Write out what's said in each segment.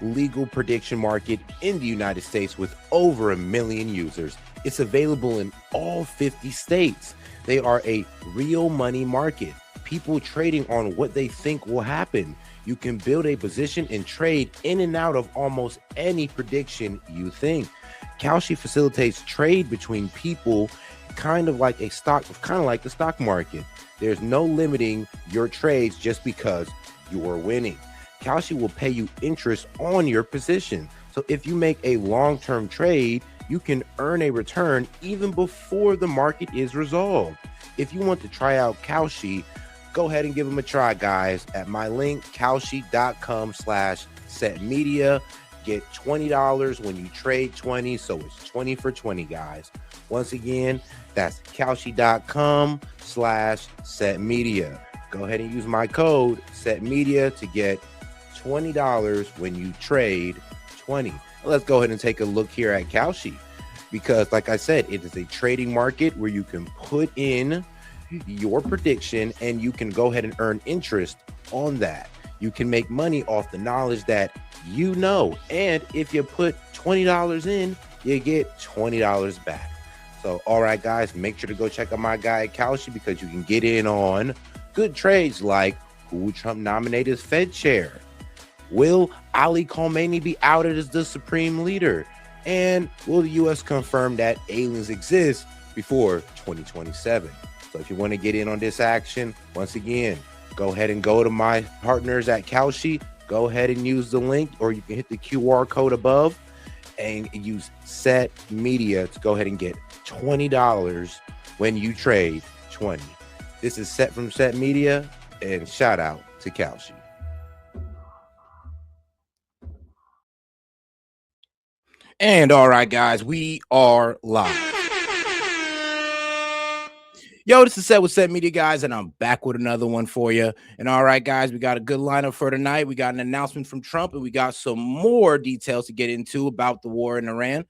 legal prediction market in the United States with over 1 million users. It's available in all 50 states. They are a real money market, people trading on what they think will happen. You can build a position and trade in and out of almost any prediction you think. Kalshi facilitates trade between people, kind of like the stock market. There's no limiting your trades just because you're winning. Kalshi will pay you interest on your position. So if you make a long-term trade, you can earn a return even before the market is resolved. If you want to try out Kalshi, go ahead and give them a try, guys, at my link, kalshi.com/setmedia. Get $20 when you trade 20, so it's 20 for 20, guys. Once again, that's kalshi.com/setmedia. Go ahead and use my code setmedia to get $20 when you trade 20. Let's go ahead and take a look here at Kalshi, because like I said, it is a trading market where you can put in your prediction and you can go ahead and earn interest on that. You can make money off the knowledge that you know, and if you put $20 in, you get $20 back. So all right, guys, make sure to go check out my guy at Kalshi, because you can get in on good trades like who will Trump nominate as Fed chair, will Ali Khamenei be outed as the supreme leader, and will the U.S. confirm that aliens exist before 2027? So if you want to get in on this action, once again, go ahead and go to my partners at Kalshi. Go ahead and use the link, or you can hit the QR code above and use Set Media to go ahead and get $20 when you trade 20. This is Set from Set Media, and shout out to Kalshi. And all right, guys, we are live. Yo, this is Set with Set Media, guys, and I'm back with another one for you. And all right, guys, we got a good lineup for tonight. We got an announcement from Trump, and we got some more details to get into about the war in Iran.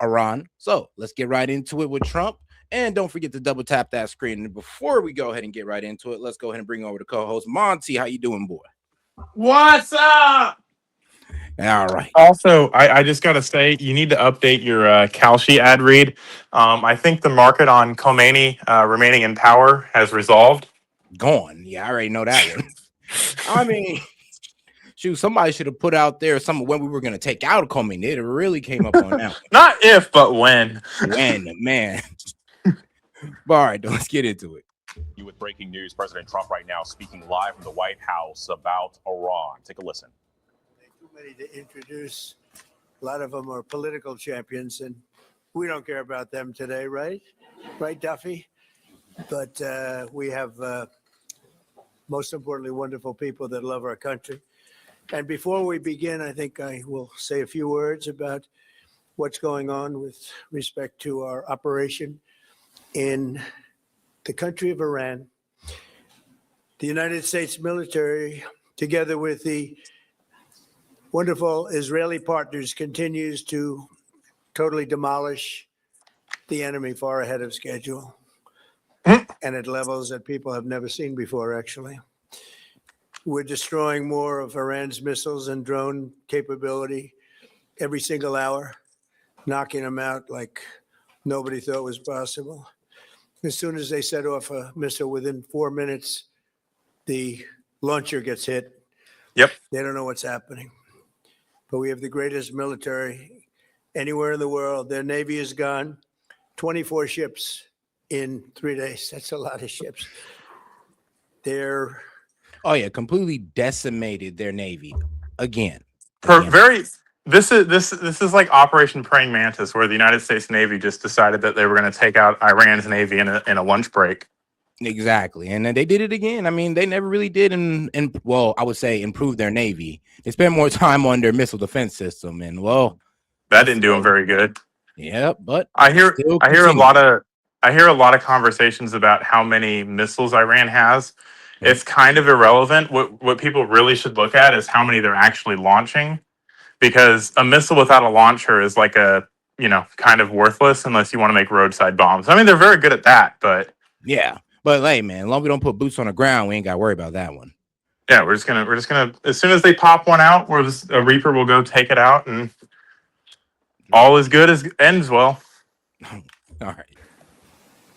Iran. So let's get right into it with Trump. And don't forget to double tap that screen. And before we go ahead and get right into it, let's go ahead and bring over the co-host, Monty. How you doing, boy? What's up? All right. Also, I just got to say, you need to update your Kalshi ad read. I think the market on Khomeini remaining in power has resolved. Gone. Yeah, I already know that one. I mean, shoot, somebody should have put out there when we were going to take out Khomeini. It really came up on that. Not if, but when. When, man. All right, let's get into it. With breaking news, President Trump right now speaking live from the White House about Iran. Take a listen. Too many to introduce. A lot of them are political champions, and we don't care about them today, right? Right, Duffy? But we have, most importantly, wonderful people that love our country. And before we begin, I think I will say a few words about what's going on with respect to our operation in the country of Iran. The United States military, together with the wonderful Israeli partners, continues to totally demolish the enemy far ahead of schedule and at levels that people have never seen before, actually. We're destroying more of Iran's missiles and drone capability every single hour, knocking them out like nobody thought was possible. As soon as they set off a missile, within 4 minutes, the launcher gets hit. Yep. They don't know what's happening. But we have the greatest military anywhere in the world. Their Navy is gone. 24 ships in 3 days. That's a lot of ships. They're... Oh, yeah, completely decimated their Navy again. This is like Operation Praying Mantis, where the United States Navy just decided that they were going to take out Iran's Navy in a lunch break. Exactly. And then they did it again. I mean, they never really did, I would say improve their Navy. They spent more time on their missile defense system, and that didn't do them very good. Yeah, but I hear a lot of conversations about how many missiles Iran has. It's kind of irrelevant. What people really should look at is how many they're actually launching, because a missile without a launcher is like kind of worthless unless you want to make roadside bombs. I mean, they're very good at that, but yeah. But hey, man, as long as we don't put boots on the ground, we ain't got to worry about that one. Yeah, we're just gonna as soon as they pop one out, a Reaper will go take it out, and all is good as ends well. All right.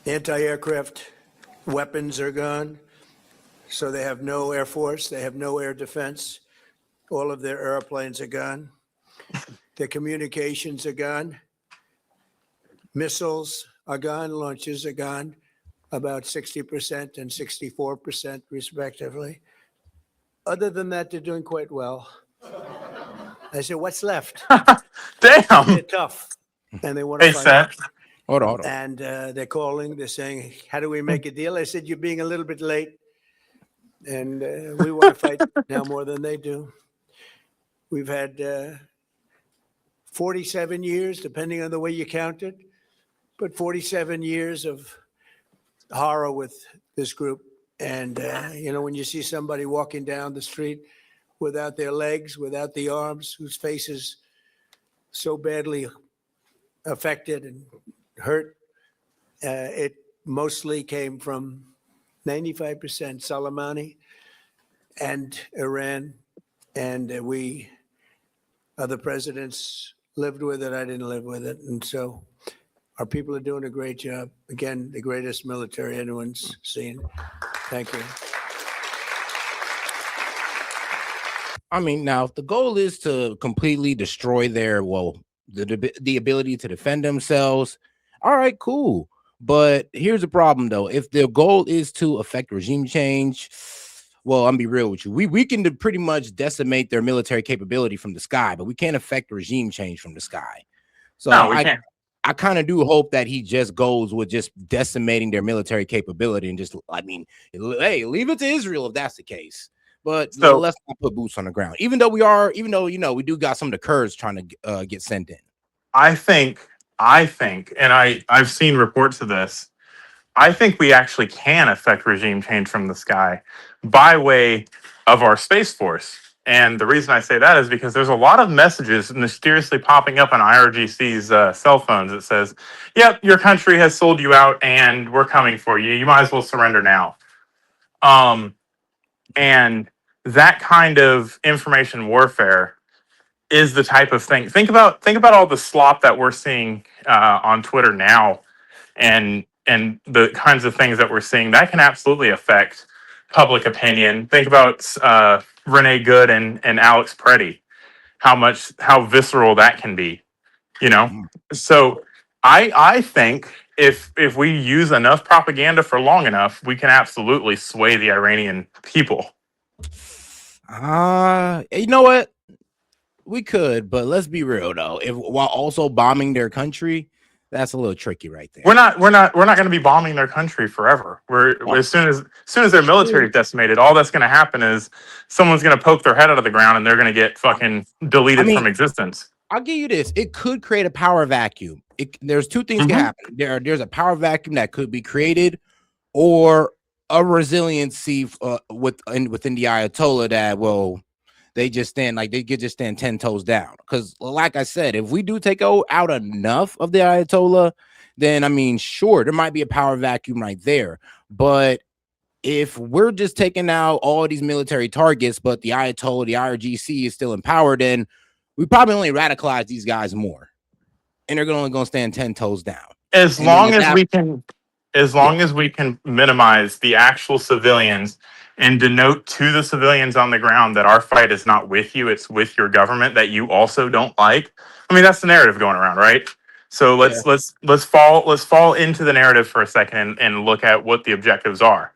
Anti-aircraft weapons are gone, so they have no air force, they have no air defense. All of their airplanes are gone. Their communications are gone. Missiles are gone, launches are gone, about 60% and 64% respectively. Other than that, they're doing quite well. I said, what's left? Damn. They're tough and they want to Hey, fight. Seth. Hold on. And they're calling, they're saying, how do we make a deal? I said, you're being a little bit late. And we want to fight now more than they do. We've had 47 years, depending on the way you count it, but 47 years of horror with this group. And, when you see somebody walking down the street without their legs, without the arms, whose face is so badly affected and hurt, it mostly came from 95% Soleimani and Iran. And we, other presidents, lived with it. I didn't live with it. And so our people are doing a great job. Again, the greatest military anyone's seen. Thank you. I mean, now if the goal is to completely destroy their the ability to defend themselves, all right, cool. But here's the problem, though. If the goal is to affect regime change, well, I'm be real with you. We can pretty much decimate their military capability from the sky, but we can't affect regime change from the sky. So No, we can't. I kind of do hope that he just goes with just decimating their military capability and just, I mean, hey, leave it to Israel if that's the case. But So- let's not put boots on the ground. Even though we do got some of the Kurds trying to get sent in. I think, and I've seen reports of this. I think we actually can affect regime change from the sky by way of our Space Force. And the reason I say that is because there's a lot of messages mysteriously popping up on IRGC's cell phones that says, yep, your country has sold you out and we're coming for you. You might as well surrender now. And that kind of information warfare is the type of thing. Think about all the slop that we're seeing on Twitter now, and the kinds of things that we're seeing that can absolutely affect public opinion. Think about Renee Good and Alex Preddy, how visceral that can be, So I think if we use enough propaganda for long enough, we can absolutely sway the Iranian people. You know what? We could, but let's be real though. If while also bombing their country, that's a little tricky right there. We're not going to be bombing their country forever. As soon as their military is decimated, all that's going to happen is someone's going to poke their head out of the ground and they're going to get fucking deleted from existence. I'll give you this. It could create a power vacuum. There's two things can happen. There's a power vacuum that could be created, or a resiliency within the Ayatollah that they could just stand 10 toes down. Because like I said, if we do take out enough of the Ayatollah, then I mean, sure, there might be a power vacuum right there. But if we're just taking out all these military targets, but the Ayatollah, the IRGC is still in power, then we probably only radicalize these guys more. And they're only going to stand 10 toes down. As long as we can minimize the actual civilians and denote to the civilians on the ground that our fight is not with you, it's with your government that you also don't like. I mean, that's the narrative going around, right? So let's fall into the narrative for a second and look at what the objectives are.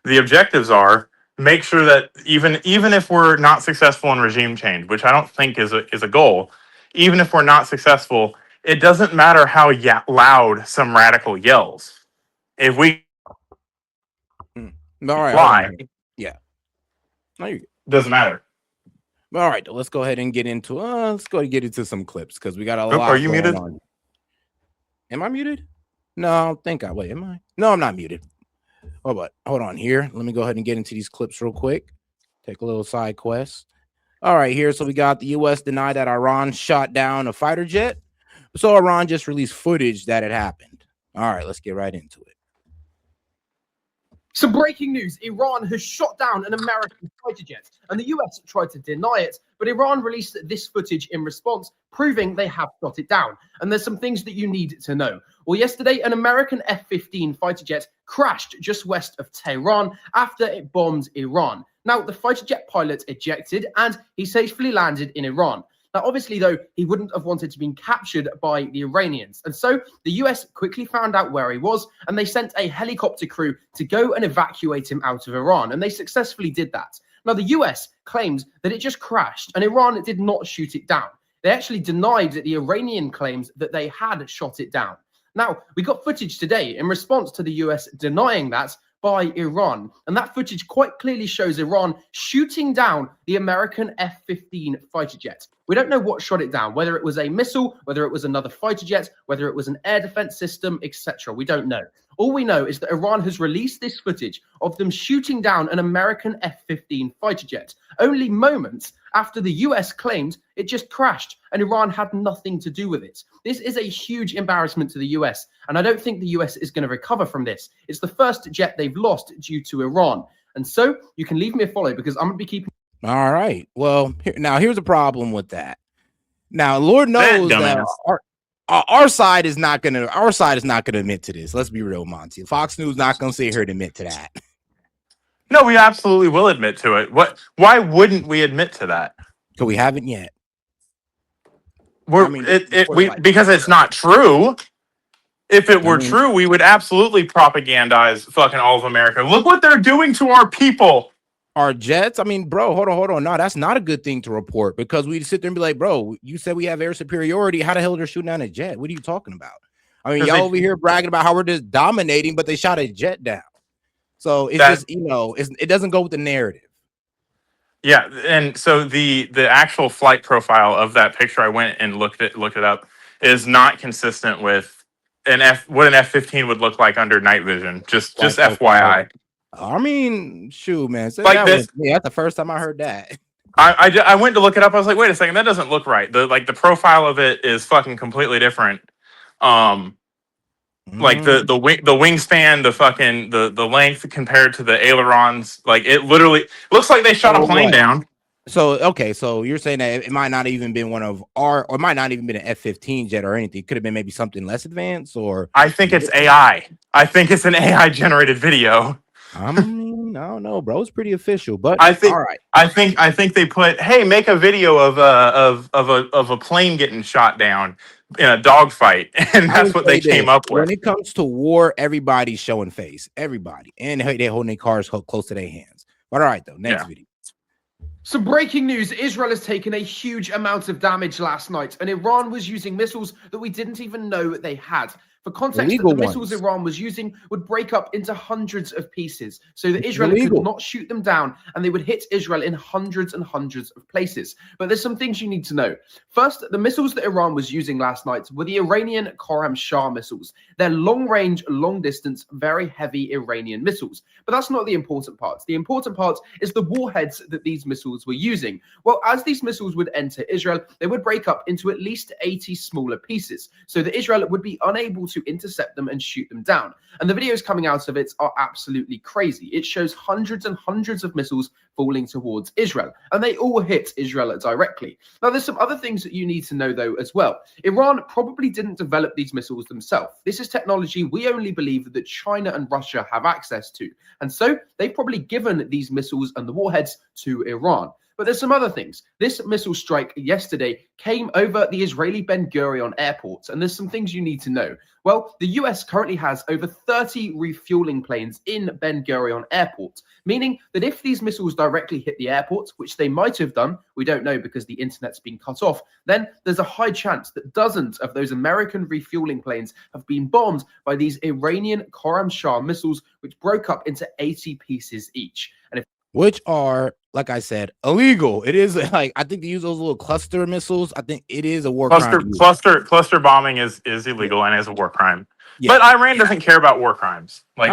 The objectives are make sure that even if we're not successful in regime change, which I don't think is a goal, even if we're not successful, it doesn't matter how loud some radical yells. If we fly, doesn't matter. All right, let's go ahead and get into some clips because we got a lot. Are you muted? On. Am I muted? No, I don't think wait, am I? No, I'm not muted. Oh, but hold on here. Let me go ahead and get into these clips real quick. Take a little side quest. All right, here. So we got the U.S. denied that Iran shot down a fighter jet. So Iran just released footage that it happened. All right, let's get right into it. Some breaking news. Iran has shot down an American fighter jet, and the US tried to deny it, but Iran released this footage in response, proving they have shot it down. And there's some things that you need to know. Well, yesterday, an American F-15 fighter jet crashed just west of Tehran after it bombed Iran. Now, the fighter jet pilot ejected, and he safely landed in Iran. Now, obviously, though, he wouldn't have wanted to be captured by the Iranians. And so the US quickly found out where he was, and they sent a helicopter crew to go and evacuate him out of Iran. And they successfully did that. Now, the US claimed that it just crashed, and Iran did not shoot it down. They actually denied the Iranian claims that they had shot it down. Now, we got footage today in response to the US denying that by Iran. And that footage quite clearly shows Iran shooting down the American F-15 fighter jet. We don't know what shot it down, whether it was a missile, whether it was another fighter jet, whether it was an air defense system, etc. We don't know. All we know is that Iran has released this footage of them shooting down an American F-15 fighter jet, only moments after the US claimed it just crashed and Iran had nothing to do with it. This is a huge embarrassment to the US, and I don't think the US is going to recover from this. It's the first jet they've lost due to Iran. And so you can leave me a follow because I'm going to be keeping. All right. Well, here's a problem with that. Now, Lord knows that our side is not gonna admit to this. Let's be real, Monty. Fox News not gonna sit here and admit to that. No, we absolutely will admit to it. Why wouldn't we admit to that? Because we haven't yet. Because it's not true. If it were true, we would absolutely propagandize fucking all of America. Look what they're doing to our people. Our jets. I mean, bro, hold on. No, that's not a good thing to report because we sit there and be like, bro, you said we have air superiority. How the hell they're shooting down a jet? What are you talking about? I mean, y'all over here bragging about how we're just dominating, but they shot a jet down. So it's just, it doesn't go with the narrative. Yeah, and so the actual flight profile of that picture, I went and looked it up, is not consistent with what an F-15 would look like under night vision. Just FYI. I mean, shoot, man. So like that's the first time I heard that. I went to look it up. I was like, wait a second, that doesn't look right. The profile of it is fucking completely different. Like the wingspan, the length compared to the ailerons, like it literally looks like they shot a plane down. So okay, so you're saying that it might not even been one of or it might not even been an F-15 jet or anything. It could have been maybe something less advanced, or I think it's AI. I think it's an AI generated video. I mean, I don't know, bro. It's pretty official, but I think all right. I think they put, hey, make a video of a plane getting shot down in a dogfight, and that's what they came up with. When it comes to war, everybody's showing face, everybody, and they're holding their cars close to their hands. But all right, though, next video. Some breaking news. Israel has taken a huge amount of damage last night, and Iran was using missiles that we didn't even know they had. For context, the missiles Iran was using would break up into hundreds of pieces so that Israel could not shoot them down, and they would hit Israel in hundreds and hundreds of places. But there's some things you need to know. First, the missiles that Iran was using last night were the Iranian Khorram Shah missiles. They're long-range, long-distance, very heavy Iranian missiles. But that's not the important part. The important part is the warheads that these missiles were using. Well, as these missiles would enter Israel, they would break up into at least 80 smaller pieces so that Israel would be unable to intercept them and shoot them down. And the videos coming out of it are absolutely crazy. It shows hundreds and hundreds of missiles falling towards Israel, and they all hit Israel directly. Now, there's some other things that you need to know, though, as well. Iran probably didn't develop these missiles themselves. This is technology we only believe that China and Russia have access to. And so they've probably given these missiles and the warheads to Iran. But there's some other things. This missile strike yesterday came over the Israeli Ben Gurion airport, and there's some things you need to know. Well, the US currently has over 30 refueling planes in Ben Gurion airport, meaning that if these missiles directly hit the airport, which they might have done, we don't know because the internet's been cut off, then there's a high chance that dozens of those American refueling planes have been bombed by these Iranian Khorram Shah missiles, which broke up into 80 pieces each. And which are, like I said, illegal. It is like, I think they use those little cluster missiles. I think it is a war crime. Cluster bombing is illegal and is a war crime. Yeah. But Iran doesn't care about war crimes. Like,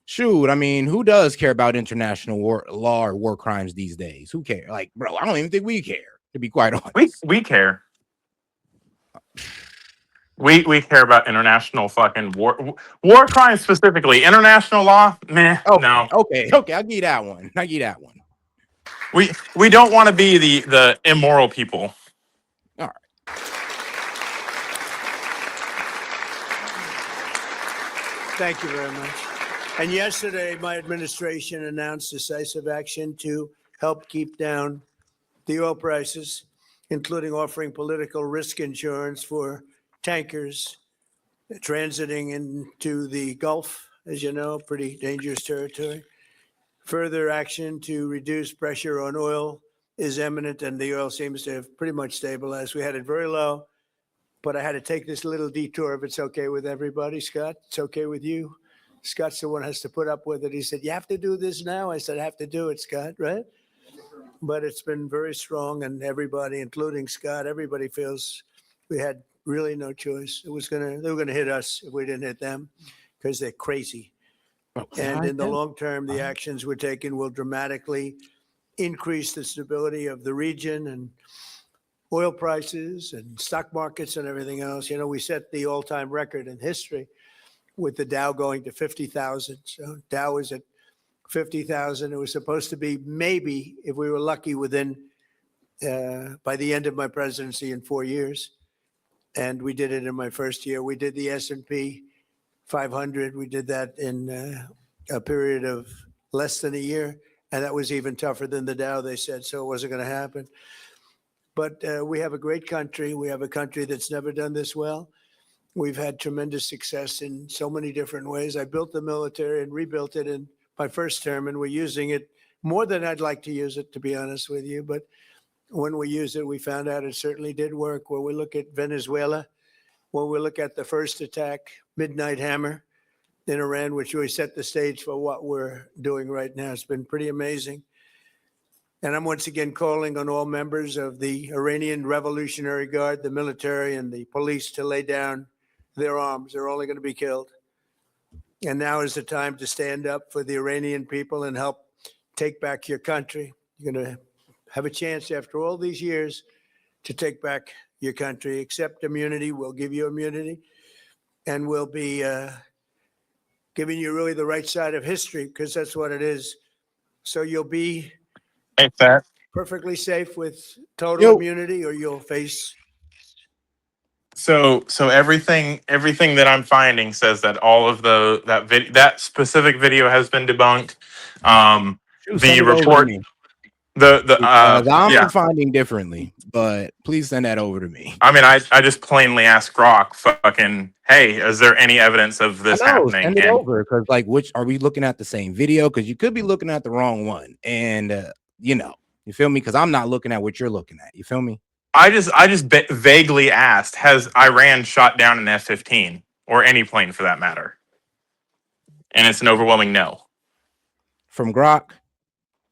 shoot. I mean, who does care about international law or war crimes these days? Who cares? Like, bro, I don't even think we care, to be quite honest. We care. We care about international fucking war crimes specifically. International law, meh, no. Okay. I'll give you that one. We don't want to be the immoral people. All right. Thank you very much. And yesterday, my administration announced decisive action to help keep down the oil prices, including offering political risk insurance for tankers transiting into the Gulf, as you know, pretty dangerous territory. Further action to reduce pressure on oil is imminent, and the oil seems to have pretty much stabilized. We had it very low, but I had to take this little detour if it's okay with everybody. Scott, it's okay with you? Scott's the one who has to put up with it. He said, you have to do this now. I said, I have to do it, Scott, right? But it's been very strong, and everybody, including Scott, everybody feels we had really no choice. They were gonna hit us if we didn't hit them because they're crazy. And in the long term, the actions we're taking will dramatically increase the stability of the region and oil prices and stock markets and everything else. You know, we set the all-time record in history with the Dow going to 50,000. So Dow is at 50,000. It was supposed to be maybe, if we were lucky, within by the end of my presidency in 4 years. And we did it in my first year. We did the S&P 500. We did that in a period of less than a year. And that was even tougher than the Dow, they said, so it wasn't going to happen. But we have a great country. We have a country that's never done this well. We've had tremendous success in so many different ways. I built the military and rebuilt it in my first term, and we're using it more than I'd like to use it, to be honest with you. But when we used it, we found out it certainly did work. When we look at Venezuela, when we look at the first attack, Midnight Hammer in Iran, which really set the stage for what we're doing right now, it's been pretty amazing. And I'm once again calling on all members of the Iranian Revolutionary Guard, the military and the police, to lay down their arms. They're only going to be killed. And now is the time to stand up for the Iranian people and help take back your country. You're going to have a chance after all these years to take back your country. Accept immunity. We'll give you immunity. And we'll be giving you really the right side of history, because that's what it is. So you'll be perfectly safe with total immunity, or you'll face. So everything that I'm finding says that all of that specific video has been debunked. The report, I'm finding differently, but please send that over to me. I mean, I just plainly asked Grok, fucking, hey, is there any evidence of this happening? Send it over, because which are we looking at the same video? Because you could be looking at the wrong one, and you feel me? Because I'm not looking at what you're looking at. You feel me? I just vaguely asked, has Iran shot down an F-15 or any plane for that matter? And it's an overwhelming no. From Grok?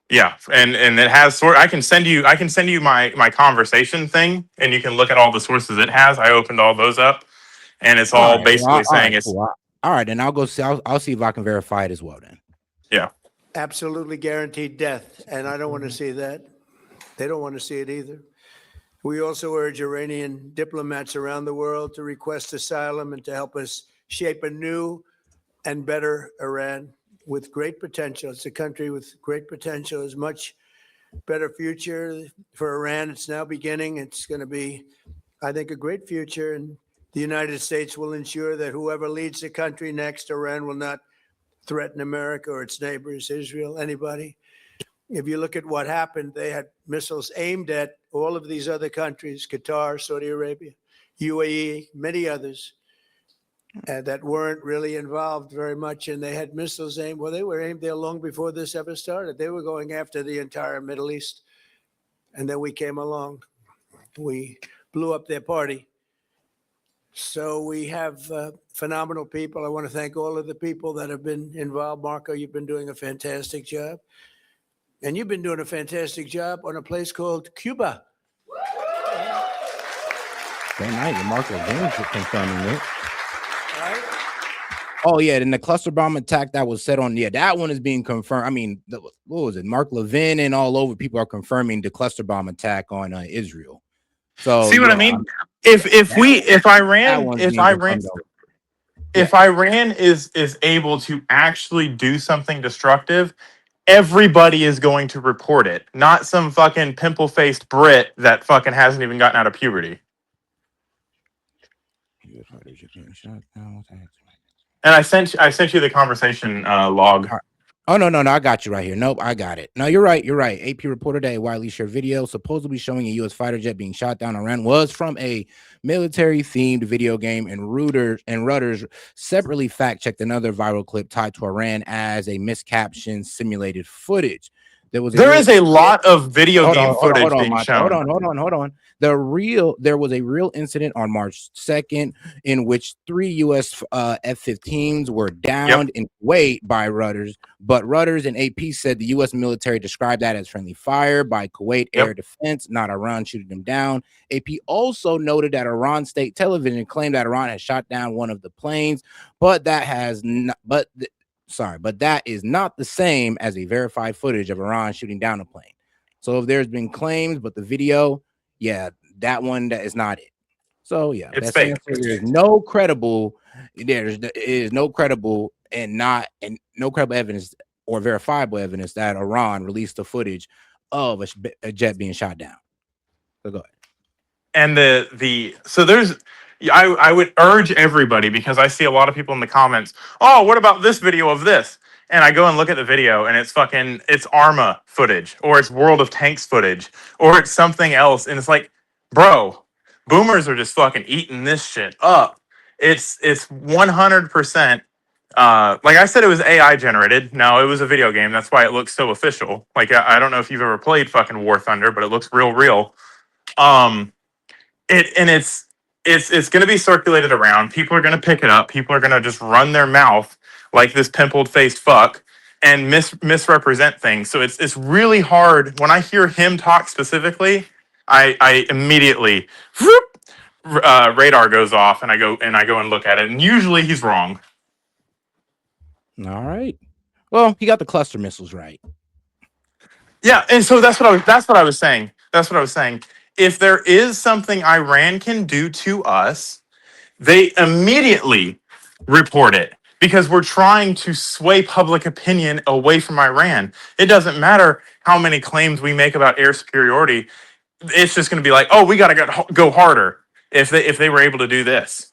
Yeah, and it has I can send you my conversation thing, and you can look at all the sources it has. I opened all those up, and it's all basically saying it's cool. All right, then I'll go see. I'll see if I can verify it as well. Then. Yeah. Absolutely guaranteed death, and I don't want to see that. They don't want to see it either. We also urge Iranian diplomats around the world to request asylum and to help us shape a new and better Iran with great potential. It's a country with great potential, is much better future for Iran. It's now beginning. It's going to be, I think, a great future. And the United States will ensure that whoever leads the country next, Iran will not threaten America or its neighbors, Israel, anybody. If you look at what happened, they had missiles aimed at all of these other countries, Qatar, Saudi Arabia, UAE, many others, that weren't really involved very much. And they had missiles aimed. Well, they were aimed there long before this ever started. They were going after the entire Middle East. And then we came along. We blew up their party. So we have phenomenal people. I want to thank all of the people that have been involved. Marco, you've been doing a fantastic job. And you've been doing a fantastic job on a place called Cuba. Very nice. Marco James was confirming it. Right? Oh, yeah. And the cluster bomb attack that was set on, that one is being confirmed. I mean, what was it? Mark Levin and all over people are confirming the cluster bomb attack on Israel. So see what I mean? If Iran is able to actually do something destructive, everybody is going to report it, not some fucking pimple-faced Brit that fucking hasn't even gotten out of puberty. And I sent you the conversation log. Oh, no, I got you right here. Nope, I got it. No, you're right. AP reported that a widely shared video supposedly showing a U.S. fighter jet being shot down on Iran was from a military-themed video game, and Reuters separately fact-checked another viral clip tied to Iran as a miscaptioned simulated footage. There is a lot of video game footage being shown. Hold on. There was a real incident on March 2nd in which 3 U.S. F-15s were downed in Kuwait by Reuters, but Reuters and AP said the U.S. military described that as friendly fire by Kuwait air defense, not Iran shooting them down. AP also noted that Iran state television claimed that Iran had shot down one of the planes, but that is not the same as a verified footage of Iran shooting down a plane. So if there's been claims, but the video, that is not it. So it's fake. There's no credible evidence or verifiable evidence that Iran released the footage of a jet being shot down. So go ahead. And I would urge everybody, because I see a lot of people in the comments, oh, what about this video of this? And I go and look at the video and it's Arma footage, or it's World of Tanks footage, or it's something else. And it's like, bro, boomers are just fucking eating this shit up. It's 100%. Like I said, it was AI generated. No, it was a video game. That's why it looks so official. Like, I don't know if you've ever played fucking War Thunder, but it looks real. It's going to be circulated around. People are going to pick it up. People are going to just run their mouth like this pimpled-faced fuck and misrepresent things. So it's really hard. When I hear him talk specifically, I immediately radar goes off, and I go and look at it. And usually he's wrong. All right. Well, he got the cluster missiles right. Yeah, and so that's what I was saying. If there is something Iran can do to us, they immediately report it, because we're trying to sway public opinion away from Iran. It doesn't matter how many claims we make about air superiority. It's just going to be like, oh, we got to go harder if they were able to do this.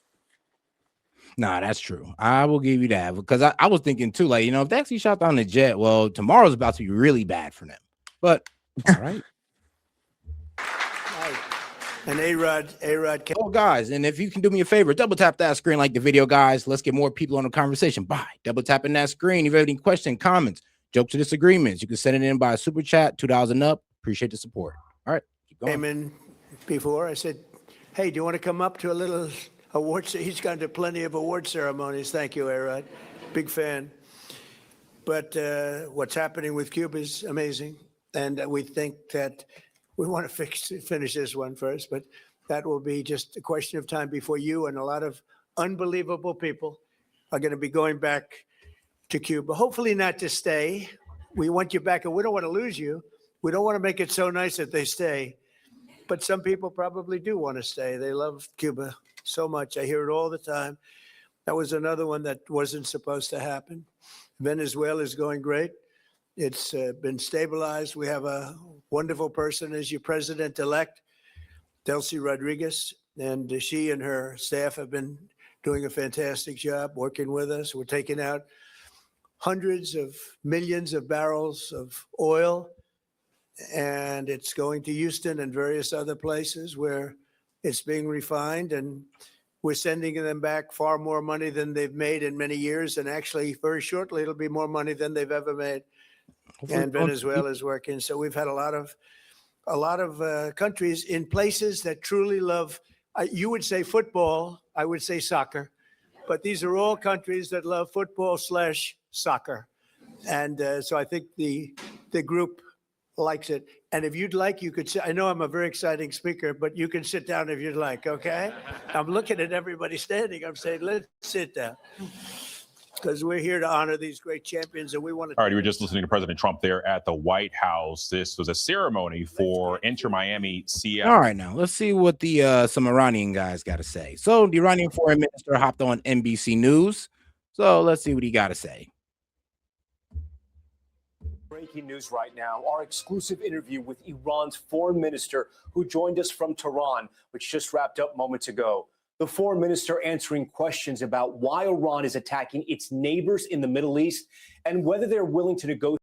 Nah, that's true. I will give you that, because I was thinking too, like, if they actually shot down the jet, well, tomorrow's about to be really bad for them. But all right. And A-Rod. Oh, guys, and if you can do me a favor, double tap that screen like the video, guys. Let's get more people on the conversation. Bye. Double tapping that screen. If you have any questions, comments, jokes, or disagreements, you can send it in by super chat, $2 and up. Appreciate the support. All right, keep going. Came in before. I said, hey, do you want to come up to a little award? He's gone to plenty of award ceremonies. Thank you, A-Rod. Big fan. But what's happening with Cuba is amazing. And we think that we want to finish this one first, but that will be just a question of time before you and a lot of unbelievable people are going to be going back to Cuba. Hopefully not to stay. We want you back, and we don't want to lose you. We don't want to make it so nice that they stay. But some people probably do want to stay. They love Cuba so much. I hear it all the time. That was another one that wasn't supposed to happen. Venezuela is going great. It's been stabilized. We have a wonderful person as your president-elect, Delcy Rodriguez, and she and her staff have been doing a fantastic job working with us. We're taking out hundreds of millions of barrels of oil, and it's going to Houston and various other places where it's being refined, and we're sending them back far more money than they've made in many years, and actually very shortly it'll be more money than they've ever made. And Venezuela is working. So we've had a lot of countries in places that truly love, you would say football, I would say soccer, but these are all countries that love football/soccer. And so I think the group likes it. And if you'd like, you could, I know I'm a very exciting speaker, but you can sit down if you'd like, okay? I'm looking at everybody standing. I'm saying, let's sit down. because we're here to honor these great champions, and we want to. All right, you were just listening to President Trump there at the White House. This was a ceremony for Inter Miami Seattle. All right, now let's see what the some Iranian guys got to say. So the Iranian foreign minister hopped on NBC News. So let's see what he got to say. Breaking news right now, our exclusive interview with Iran's foreign minister who joined us from Tehran, which just wrapped up moments ago. The foreign minister answering questions about why Iran is attacking its neighbors in the Middle East and whether they're willing to negotiate.